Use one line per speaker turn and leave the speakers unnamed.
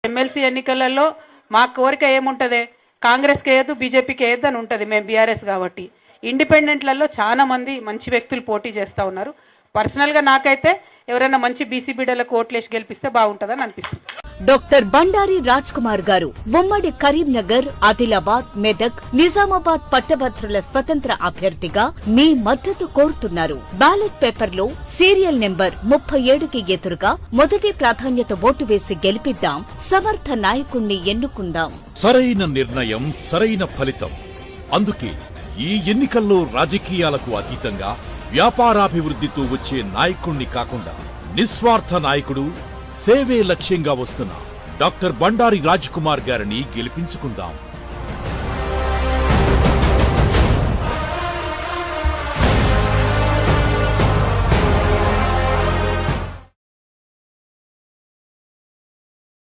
MLC ఎన్నికలలో మా కోరిక ఏముంటది, కాంగ్రెస్కి వేయద్దు బీజేపీకి వేయద్దు అని ఉంటుంది. మేము బీఆర్ఎస్ కాబట్టి ఇండిపెండెంట్లలో చాలా మంది మంచి వ్యక్తులు పోటీ చేస్తూ ఉన్నారు. పర్సనల్గా నాకైతే ఎవరైనా మంచి బీసీ బిడ్డలకు ఓట్లేసి గెలిపిస్తే బాగుంటుందని అనిపిస్తుంది.
డాక్టర్ బండారి రాజ్ కుమార్ గారు ఉమ్మడి కరీంనగర్, ఆదిలాబాద్, మెదక్, నిజామాబాద్ పట్టభద్రుల స్వతంత్ర అభ్యర్థిగా మీ మద్దతు కోరుతున్నారు. బ్యాలెట్ పేపర్లో సీరియల్ నెంబర్ 37కి ఎదురుగా మొదటి ప్రాధాన్యత ఓటు వేసి గెలిపిద్దాం. సమర్థ నాయకుణ్ణి ఎన్నుకుందాం.
సరైన నిర్ణయం, సరైన ఫలితం. అందుకే ఈ ఎన్నికల్లో రాజకీయాలకు అతీతంగా వ్యాపారాభివృద్ధితో వచ్చే నాయకుణ్ణి కాకుండా నిస్వార్థ నాయకుడు, సేవే లక్ష్యంగా వస్తున్న డాక్టర్ బండారి రాజ్ కుమార్ గారిని గెలిపించుకుందాం.